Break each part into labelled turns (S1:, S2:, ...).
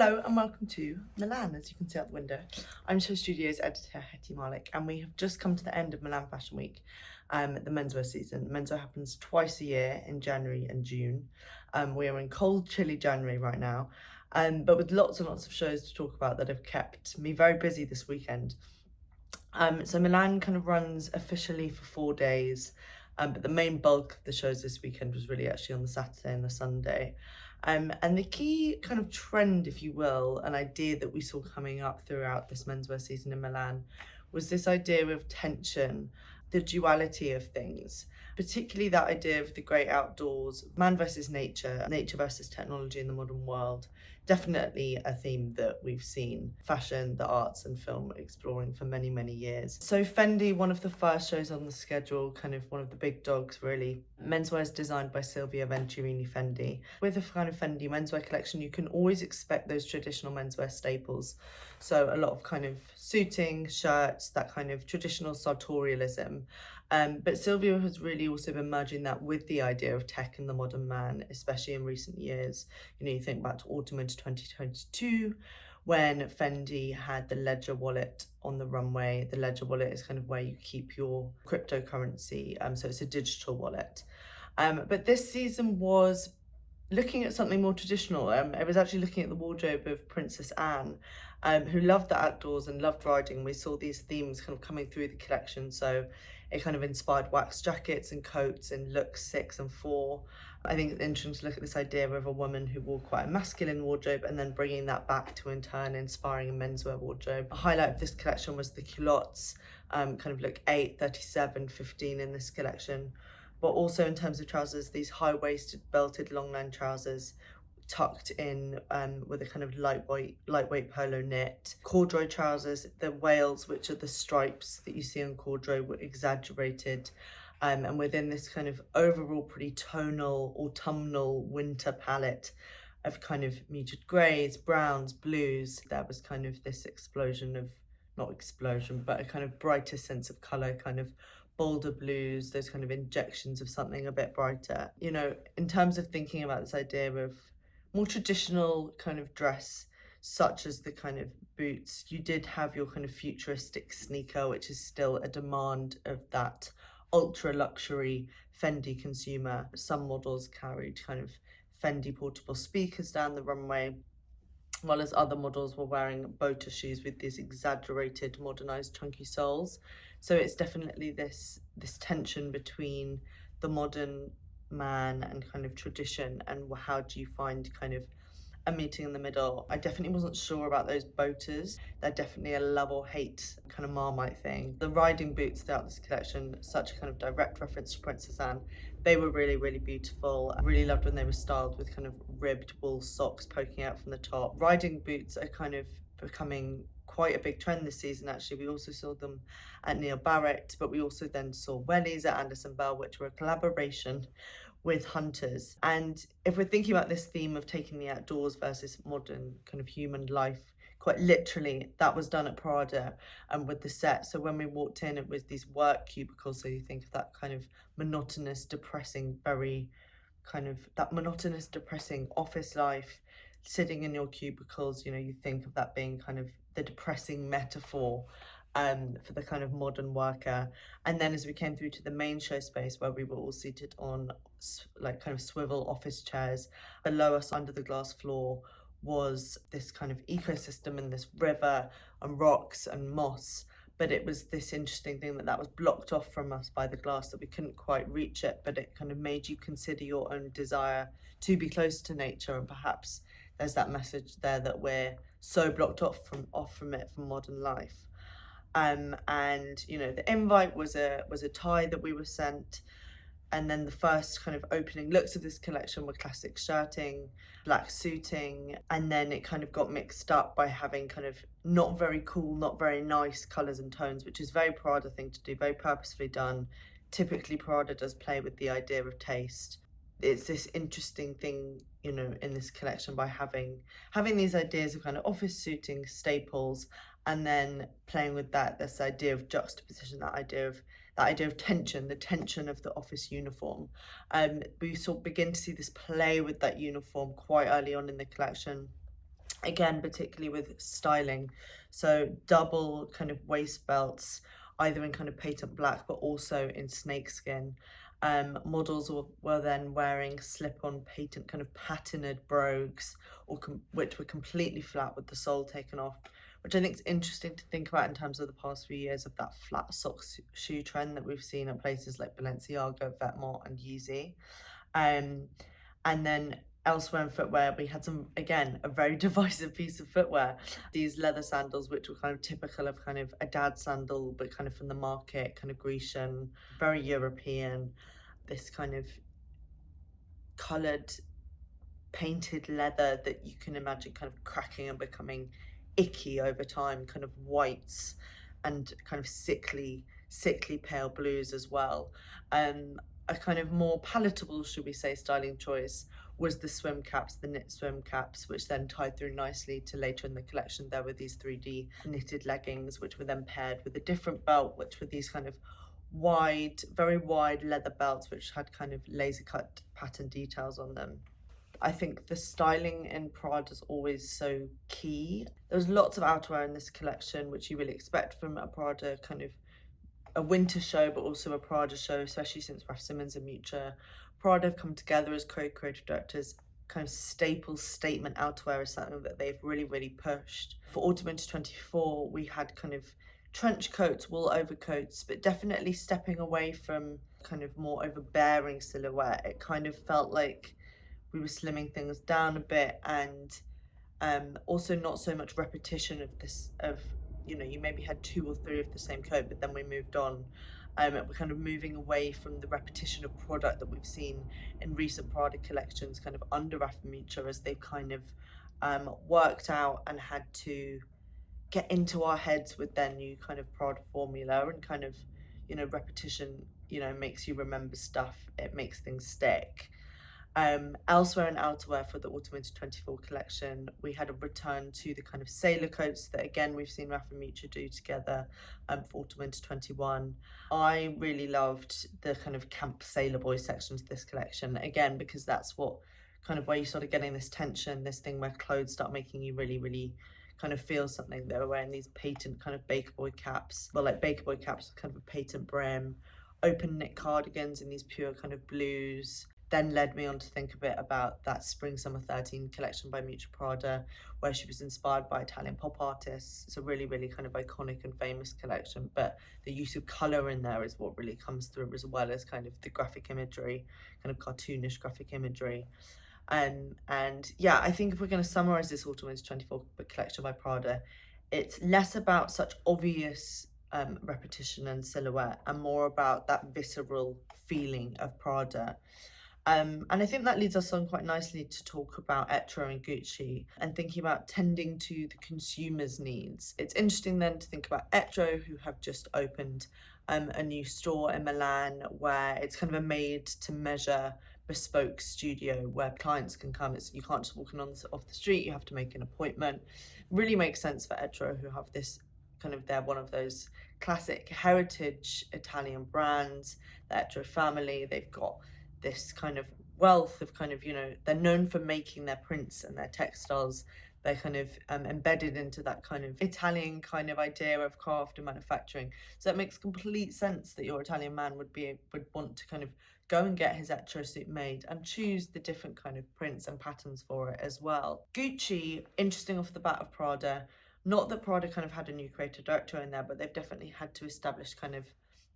S1: Hello and welcome to Milan, as you can see out the window. I'm SHOWstudio's editor, Hetty Mahlich, and we have just come to the end of Milan Fashion Week, the menswear season. Menswear happens twice a year in January and June. We are in cold, chilly January right now, but with lots and lots of shows to talk about that have kept me very busy this weekend. So Milan kind of runs officially for 4 days, but the main bulk of the shows this weekend was really actually on the Saturday and the Sunday. And the key kind of trend, if you will, an idea that we saw coming up throughout this menswear season in Milan was this idea of tension, the duality of things, particularly that idea of the great outdoors, man versus nature, nature versus technology in the modern world. Definitely a theme that we've seen fashion, the arts and film exploring for many, many years. So Fendi, one of the first shows on the schedule, kind of one of the big dogs really. Menswear is designed by Silvia Venturini Fendi. With a kind of Fendi menswear collection, you can always expect those traditional menswear staples. So a lot of kind of suiting, shirts, that kind of traditional sartorialism. But Silvia has really also been merging that with the idea of tech and the modern man, especially in recent years. You know, you think back to autumn into 2022, when Fendi had the Ledger wallet on the runway. The Ledger wallet is kind of where you keep your cryptocurrency, so it's a digital wallet. But this season was looking at something more traditional. I was actually looking at the wardrobe of Princess Anne, who loved the outdoors and loved riding. We saw these themes kind of coming through the collection. So it kind of inspired wax jackets and coats in looks 6 and 4. I think it's interesting to look at this idea of a woman who wore quite a masculine wardrobe and then bringing that back to in turn inspiring a menswear wardrobe. A highlight of this collection was the culottes, kind of look 8, 37, 15 in this collection. But also in terms of trousers, these high-waisted belted longline trousers tucked in with a kind of lightweight polo knit. Corduroy trousers, the wales, which are the stripes that you see on corduroy, were exaggerated. And within this kind of overall pretty tonal, autumnal winter palette of kind of muted greys, browns, blues, there was kind of this explosion of, not explosion, but a kind of brighter sense of colour, kind of bolder blues, those kind of injections of something a bit brighter. You know, in terms of thinking about this idea of more traditional kind of dress, such as the kind of boots, you did have your kind of futuristic sneaker, which is still a demand of that ultra luxury Fendi consumer. Some models carried kind of Fendi portable speakers down the runway, while as other models were wearing boater shoes with these exaggerated modernized chunky soles. So it's definitely this tension between the modern man and kind of tradition, and how do you find kind of a meeting in the middle. I definitely wasn't sure about those boaters. They're definitely a love or hate kind of Marmite thing. The riding boots throughout this collection, such a kind of direct reference to Princess Anne. They were really, really beautiful. I really loved when they were styled with kind of ribbed wool socks poking out from the top. Riding boots are kind of becoming quite a big trend this season, actually. We also saw them at Neil Barrett, but we also then saw wellies at Anderson Bell, which were a collaboration with hunters. And if we're thinking about this theme of taking the outdoors versus modern kind of human life, quite literally, that was done at Prada and with the set. So when we walked in, it was these work cubicles. So you think of that kind of monotonous, depressing, very kind of that monotonous, depressing office life, sitting in your cubicles. You know, you think of that being kind of the depressing metaphor for the kind of modern worker. And then as we came through to the main show space, where we were all seated on like kind of swivel office chairs, below us under the glass floor was this kind of ecosystem and this river and rocks and moss. But it was this interesting thing that was blocked off from us by the glass, that we couldn't quite reach it, but it kind of made you consider your own desire to be close to nature. And perhaps there's that message there that we're so blocked off from it, from modern life. And you know, the invite was a tie that we were sent, and then the first kind of opening looks of this collection were classic shirting, black suiting, and then it kind of got mixed up by having kind of not very cool, not very nice colours and tones, which is very Prada thing to do, very purposefully done. Typically Prada does play with the idea of taste. It's this interesting thing, you know, in this collection, by having these ideas of kind of office suiting staples, and then playing with this idea of juxtaposition, that idea of tension, the tension of the office uniform. We begin to see this play with that uniform quite early on in the collection. again, particularly with styling. So double kind of waist belts, either in kind of patent black, but also in snakeskin. Models were then wearing slip-on patent kind of patterned brogues, which were completely flat with the sole taken off, which I think is interesting to think about in terms of the past few years of that flat sock shoe trend that we've seen at places like Balenciaga, Vetements, and Yeezy. Um, and then elsewhere in footwear, we had some, again, a very divisive piece of footwear. These leather sandals, which were kind of typical of kind of a dad sandal, but kind of from the market, kind of Grecian, very European. This kind of coloured, painted leather that you can imagine kind of cracking and becoming icky over time, kind of whites and kind of sickly pale blues as well. A kind of more palatable, should we say, styling choice was the swim caps, the knit swim caps, which then tied through nicely to later in the collection. There were these 3D knitted leggings, which were then paired with a different belt, which were these kind of wide, very wide leather belts, which had kind of laser cut pattern details on them. I think the styling in Prada is always so key. There's lots of outerwear in this collection, which you really expect from a Prada kind of a winter show, but also a Prada show, especially since Raf Simons and Miuccia Prada have come together as co-creative directors. Kind of staple statement outerwear is something that they've really pushed. For autumn winter 24, we had kind of trench coats, wool overcoats, but definitely stepping away from kind of more overbearing silhouette. It kind of felt like we were slimming things down a bit, and also not so much repetition of this, of, you know, you maybe had 2 or 3 of the same coat, but then we moved on. We're kind of moving away from the repetition of product that we've seen in recent Prada collections, kind of under Raf and Miuccia, as they've kind of worked out and had to get into our heads with their new kind of Prada formula, and kind of, you know, repetition, you know, makes you remember stuff, it makes things stick. Elsewhere in outerwear for the autumn winter 24 collection, we had a return to the kind of sailor coats that again we've seen Raf and Miuccia do together for autumn winter 21. I really loved the kind of camp sailor boy sections of this collection, again because that's what kind of where you started getting this tension, this thing where clothes start making you really kind of feel something. They were wearing these patent kind of baker boy caps, well, like baker boy caps with kind of a patent brim, open knit cardigans in these pure kind of blues. Then led me on to think a bit about that spring summer 13 collection by Miuccia Prada, where she was inspired by Italian pop artists. It's a really kind of iconic and famous collection, but the use of color in there is what really comes through, as well as kind of the graphic imagery, kind of cartoonish graphic imagery. And yeah, I think if we're going to summarize this autumn winter 24 collection by Prada, it's less about such obvious repetition and silhouette, and more about that visceral feeling of Prada. And I think that leads us on quite nicely to talk about Etro and Gucci, and thinking about tending to the consumer's needs. It's interesting then to think about Etro, who have just opened a new store in Milan, where it's kind of a made-to-measure bespoke studio where clients can come. You can't just walk in off the street, you have to make an appointment. Really makes sense for Etro, who have this kind of, they're one of those classic heritage Italian brands, the Etro family. They've got this kind of wealth of kind of, you know, they're known for making their prints and their textiles. They're kind of embedded into that kind of Italian kind of idea of craft and manufacturing. So it makes complete sense that your Italian man would want to kind of go and get his Etro suit made and choose the different kind of prints and patterns for it as well. Gucci, interesting off the bat of Prada, not that Prada kind of had a new creative director in there, but they've definitely had to establish kind of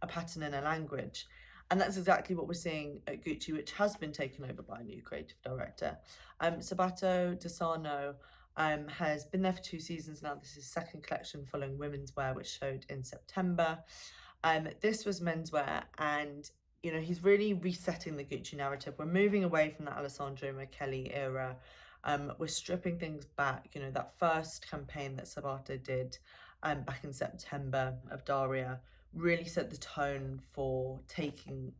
S1: a pattern and a language. And that's exactly what we're seeing at Gucci, which has been taken over by a new creative director. Sabato De Sarno has been there for 2 seasons now. This is his second collection following women's wear, which showed in September. This was menswear, and you know, he's really resetting the Gucci narrative. We're moving away from the Alessandro Michele era. We're stripping things back. You know, that first campaign that Sabato did back in September of Daria really set the tone for taking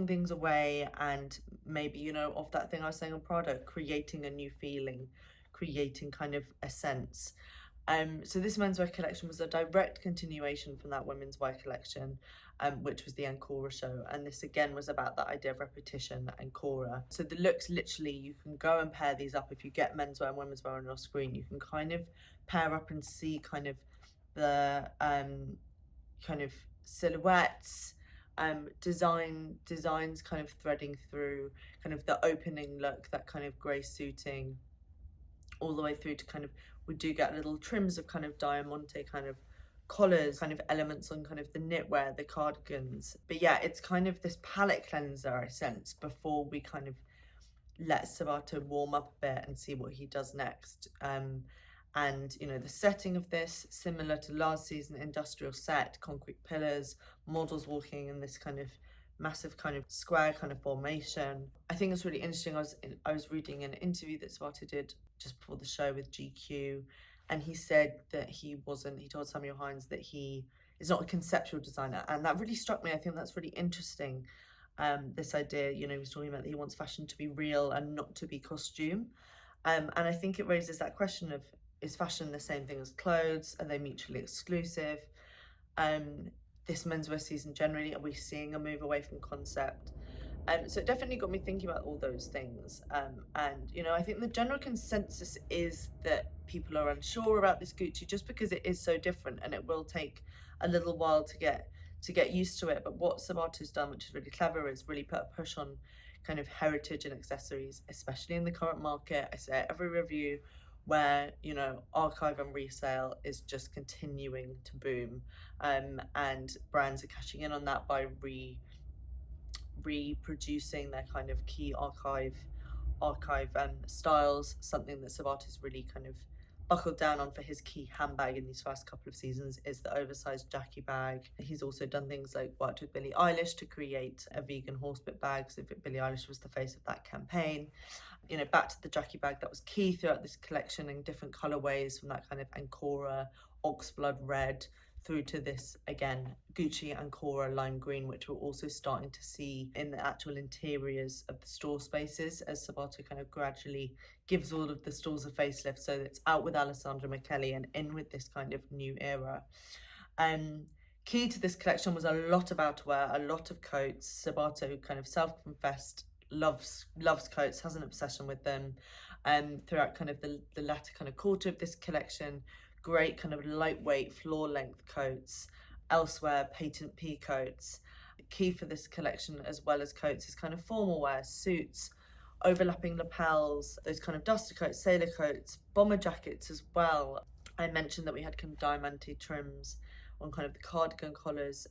S1: things away, and maybe, you know, of that thing I was saying on Prada, creating a new feeling, creating kind of a sense. So this menswear collection was a direct continuation from that women's wear collection, which was the Ancora show. And this again was about that idea of repetition, Ancora. So the looks, literally, you can go and pair these up. If you get menswear and women's wear on your screen, you can kind of pair up and see kind of the kind of silhouettes, designs kind of threading through kind of the opening look, that kind of grey suiting, all the way through to kind of, we do get little trims of kind of diamante kind of collars, kind of elements on kind of the knitwear, the cardigans. But yeah, it's kind of this palette cleanser, I sense, before we kind of let Sabato warm up a bit and see what he does next. And you know, the setting of this, similar to last season, industrial set, concrete pillars, models walking in this kind of massive kind of square kind of formation. I think it's really interesting. I was reading an interview that Sabato did just before the show with GQ, and he said that he told Samuel Hines that he is not a conceptual designer, and that really struck me. I think that's really interesting. This idea, you know, he was talking about that he wants fashion to be real and not to be costume. And I think it raises that question of, is fashion the same thing as clothes? Are they mutually exclusive? This menswear season generally, are we seeing a move away from concept? So it definitely got me thinking about all those things. And you know, I think the general consensus is that people are unsure about this Gucci just because it is so different, and it will take a little while to get used to it. But what Sabato's done, which is really clever, is really put a push on kind of heritage and accessories, especially in the current market. I say every review, where, you know, archive and resale is just continuing to boom, and brands are cashing in on that by reproducing their kind of key archive styles. Something that Sabato's really kind of buckled down on for his key handbag in these first couple of seasons is the oversized Jackie bag. He's also done things like worked with Billie Eilish to create a vegan horsebit bag, so Billie Eilish was the face of that campaign. You know, back to the Jackie bag, that was key throughout this collection in different colorways, from that kind of Ancora oxblood red through to this, again, Gucci Ancora lime green, which we're also starting to see in the actual interiors of the store spaces as Sabato kind of gradually gives all of the stores a facelift. So it's out with Alessandro Michele and in with this kind of new era. Key to this collection was a lot of outerwear, a lot of coats. Sabato kind of self-confessed loves coats, has an obsession with them, throughout kind of the latter kind of quarter of this collection. Great kind of lightweight floor length coats, elsewhere patent pea coats. Key for this collection, as well as coats, is kind of formal wear, suits, overlapping lapels, those kind of duster coats, sailor coats, bomber jackets as well. I mentioned that we had kind of diamante trims on kind of the cardigan collars,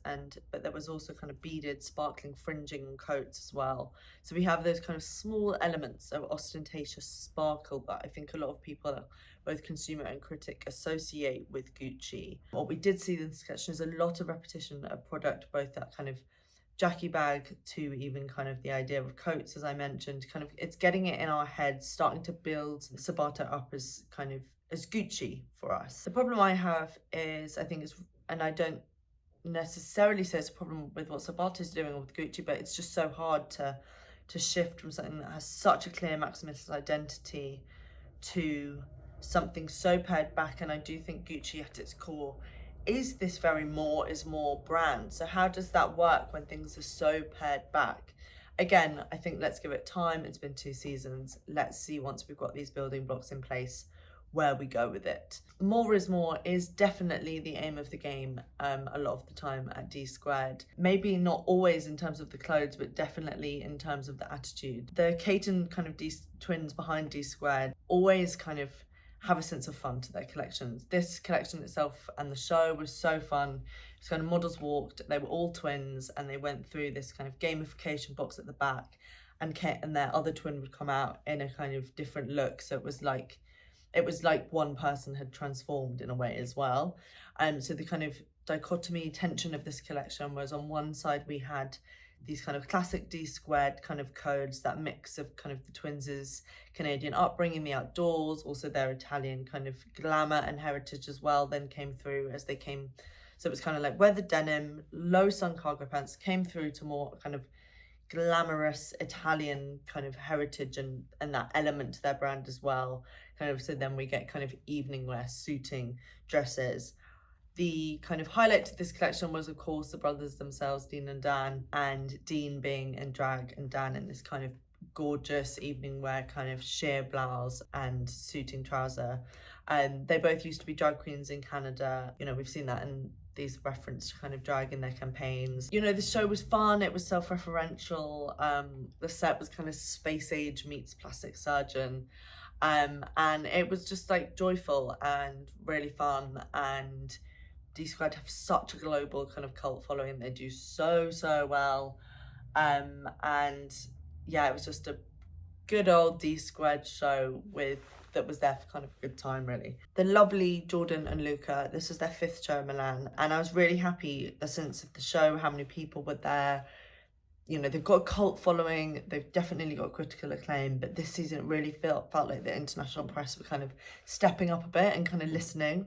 S1: but there was also kind of beaded sparkling fringing on coats as well. So we have those kind of small elements of ostentatious sparkle that I think a lot of people, both consumer and critic, associate with Gucci. What we did see in this collection is a lot of repetition of product, both that kind of Jackie bag to even kind of the idea of coats, as I mentioned. Kind of, it's getting it in our heads, starting to build Sabato up as kind of as Gucci for us. The problem I have is, I think it's, and I don't necessarily say it's a problem with what Sabato is doing with Gucci, but it's just so hard to shift from something that has such a clear maximalist identity to something so pared back. And I do think Gucci at its core is this very more is more brand. So how does that work when things are so pared back? Again, I think let's give it time. It's been 2 seasons. Let's see, once we've got these building blocks in place, where we go with it. More is more is definitely the aim of the game, a lot of the time at D Squared. Maybe not always in terms of the clothes, but definitely in terms of the attitude. The Caton kind of twins behind D Squared always kind of have a sense of fun to their collections. This collection itself and the show was so fun. It's kind of models walked, they were all twins, and they went through this kind of gamification box at the back, and their other twin would come out in a kind of different look. So it was like one person had transformed in a way as well. So the kind of dichotomy tension of this collection was, on one side we had these kind of classic D Squared kind of codes, that mix of kind of the twins' Canadian upbringing, the outdoors, also their Italian kind of glamour and heritage as well, then came through as they came. So it was kind of like weathered denim, low sun cargo pants, came through to more kind of glamorous Italian kind of heritage and that element to their brand as well. Kind of, so then we get kind of evening wear, suiting dresses. The kind of highlight to this collection was, of course, the brothers themselves, Dean and Dan, and Dean being in drag and Dan in this kind of gorgeous evening wear kind of sheer blouse and suiting trouser. And they both used to be drag queens in Canada. You know, we've seen that in these reference to kind of drag in their campaigns. You know, the show was fun, it was self-referential. The set was kind of space age meets plastic surgeon. And it was just like joyful and really fun. And D Squared have such a global kind of cult following. They do so well. And yeah, it was just a good old D Squared show that was there for kind of a good time, really. The lovely Jordan and Luca, this was their 5th show in Milan, and I was really happy, the sense of the show, how many people were there. You know, they've got a cult following, they've definitely got critical acclaim, but this season it really felt like the international press were kind of stepping up a bit and kind of listening,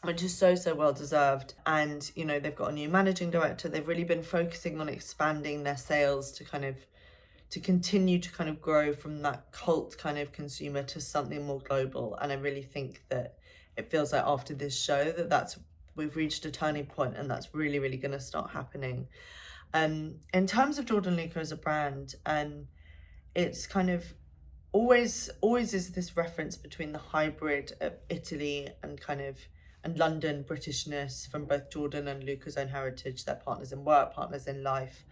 S1: which is so well deserved. And, you know, they've got a new managing director. They've really been focusing on expanding their sales to continue to kind of grow from that cult kind of consumer to something more global. And I really think that it feels like after this show we've reached a turning point, and that's really going to start happening. In terms of Jordanluca as a brand, it's kind of always is this reference between the hybrid of Italy and London Britishness from both Jordan and Luca's own heritage. They're partners in work, partners in life.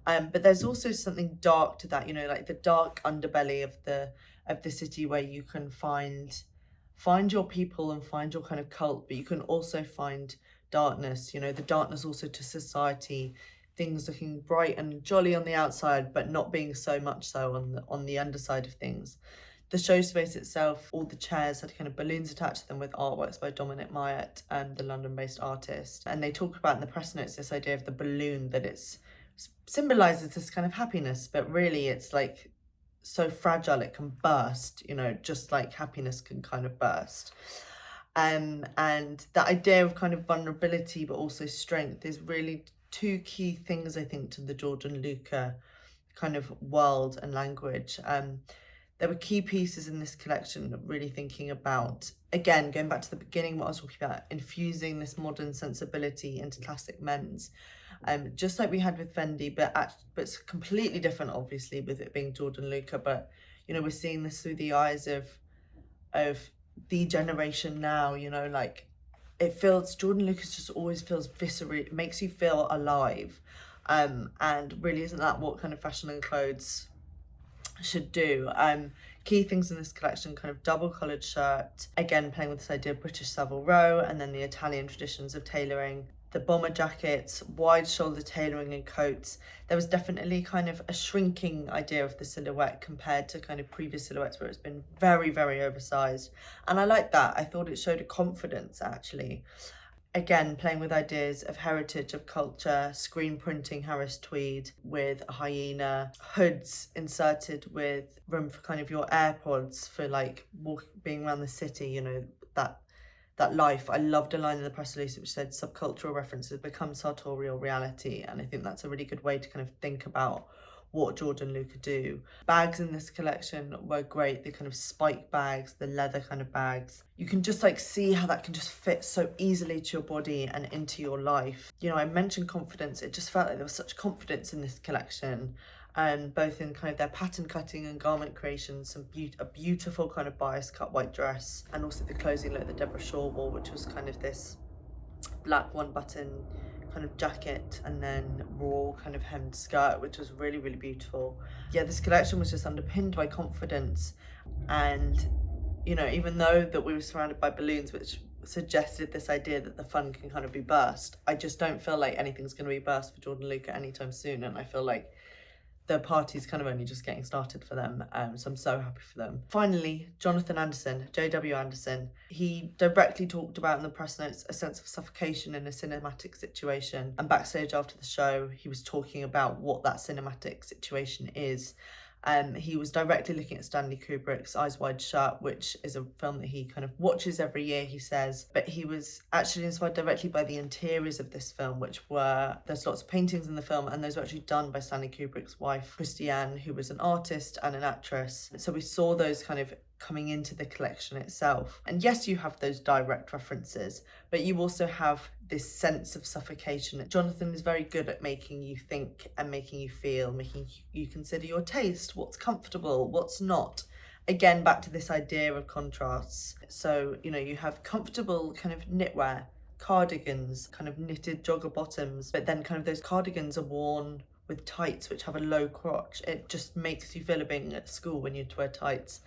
S1: But there's also something dark to that, you know, like the dark underbelly of the city, where you can find your people and find your kind of cult, but you can also find darkness, you know, the darkness also to society, things looking bright and jolly on the outside, but not being so much so on the underside of things. The show space itself, all the chairs had kind of balloons attached to them with artworks by Dominic Myatt, the London-based artist. And they talk about in the press notes this idea of the balloon, that it symbolizes this kind of happiness, but really it's like so fragile it can burst, you know, just like happiness can kind of burst. And that idea of kind of vulnerability but also strength is really 2 key things, I think, to the Jordanluca kind of world and language. There were key pieces in this collection really thinking about, again, going back to the beginning, what I was talking about, infusing this modern sensibility into classic men's. Just like we had with Fendi, but it's completely different, obviously, with it being Jordanluca. But, you know, we're seeing this through the eyes of the generation now, you know, like Jordanluca just always feels visceral, it makes you feel alive. And really, isn't that what kind of fashion and clothes should do? Key things in this collection, kind of double collared shirt, again playing with this idea of British Savile Row, and then the Italian traditions of tailoring, the bomber jackets, wide shoulder tailoring and coats. There was definitely kind of a shrinking idea of the silhouette compared to kind of previous silhouettes where it's been very oversized, and I like that. I thought it showed a confidence, actually. Again, playing with ideas of heritage, of culture, screen printing Harris tweed with a hyena, hoods inserted with room for kind of your AirPods for like being around the city, you know, that life. I loved a line in the press release which said subcultural references become sartorial reality, and I think that's a really good way to kind of think about what Jordanluca do. Bags in this collection were great, the kind of spike bags, the leather kind of bags. You can just like see how that can just fit so easily to your body and into your life. You know, I mentioned confidence, it just felt like there was such confidence in this collection, both in kind of their pattern cutting and garment creation, a beautiful kind of bias cut white dress, and also the closing look that Deborah Shaw wore, which was kind of this black 1-button kind of jacket and then raw kind of hemmed skirt, which was really beautiful. Yeah, this collection was just underpinned by confidence, and, you know, even though that we were surrounded by balloons which suggested this idea that the fun can kind of be burst, I just don't feel like anything's going to be burst for Jordanluca anytime soon, and I feel like the party's kind of only just getting started for them, so I'm so happy for them. Finally, Jonathan Anderson, JW Anderson, he directly talked about in the press notes a sense of suffocation in a cinematic situation, and backstage after the show he was talking about what that cinematic situation is, He was directly looking at Stanley Kubrick's Eyes Wide Shut, which is a film that he kind of watches every year, he says. But he was actually inspired directly by the interiors of this film, there's lots of paintings in the film, and those were actually done by Stanley Kubrick's wife, Christiane, who was an artist and an actress. So we saw those kind of coming into the collection itself. And yes, you have those direct references, but you also have this sense of suffocation. Jonathan is very good at making you think and making you feel, making you consider your taste, what's comfortable, what's not. Again, back to this idea of contrasts. So, you know, you have comfortable kind of knitwear, cardigans, kind of knitted jogger bottoms, but then kind of those cardigans are worn with tights which have a low crotch. It just makes you feel like being at school when you wear tights,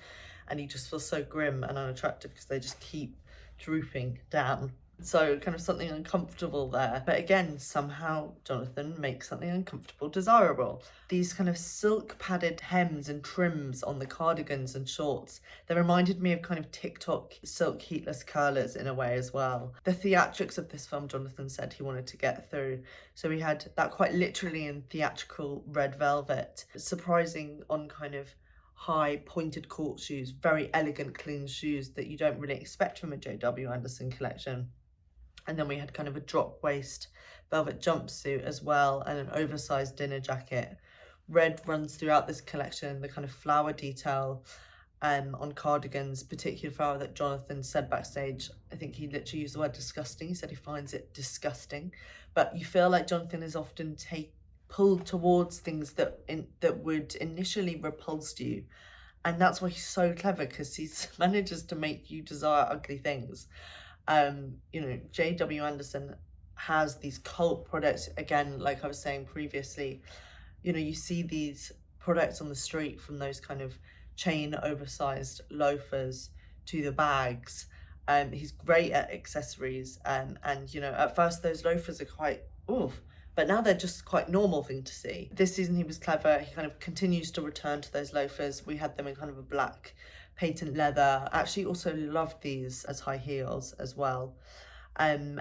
S1: and you just feel so grim and unattractive because they just keep drooping down. So kind of something uncomfortable there. But again, somehow Jonathan makes something uncomfortable desirable. These kind of silk padded hems and trims on the cardigans and shorts, they reminded me of kind of TikTok silk heatless curlers in a way as well. The theatrics of this film, Jonathan said he wanted to get through. So we had that quite literally in theatrical red velvet, surprising on kind of high pointed court shoes, very elegant clean shoes that you don't really expect from a J.W. Anderson collection. And then we had kind of a drop waist velvet jumpsuit as well, and an oversized dinner jacket. Red runs throughout this collection, the kind of flower detail on cardigans, particular flower that Jonathan said backstage. I think he literally used the word disgusting. He said he finds it disgusting, but you feel like Jonathan is often pulled towards things that would initially repulse you, and that's why he's so clever, because he manages to make you desire ugly things. You know, J.W. Anderson has these cult products. Again, like I was saying previously, you know, you see these products on the street, from those kind of chain oversized loafers to the bags. He's great at accessories, and you know, at first those loafers are quite oof, but now they're just quite normal thing to see. This season he was clever. He kind of continues to return to those loafers. We had them in kind of a black patent leather. I actually also loved these as high heels as well. And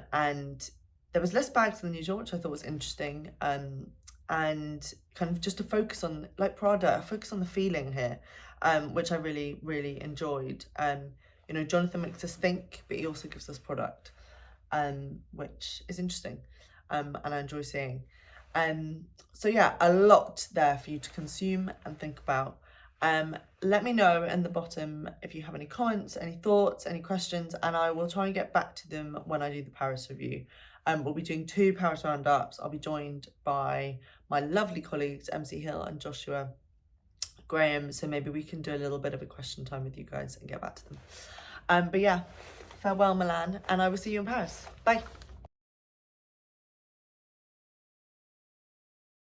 S1: there was less bags than usual, which I thought was interesting. And kind of just to focus on, like Prada, a focus on the feeling here, which I really, really enjoyed. You know, Jonathan makes us think, but he also gives us product, which is interesting. And I enjoy seeing. So yeah, a lot there for you to consume and think about. Let me know in the bottom if you have any comments, any thoughts, any questions, and I will try and get back to them when I do the Paris review. We'll be doing 2 Paris roundups. I'll be joined by my lovely colleagues, MC Hill and Joshua Graham, so maybe we can do a little bit of a question time with you guys and get back to them. But yeah, farewell Milan, and I will see you in Paris. Bye.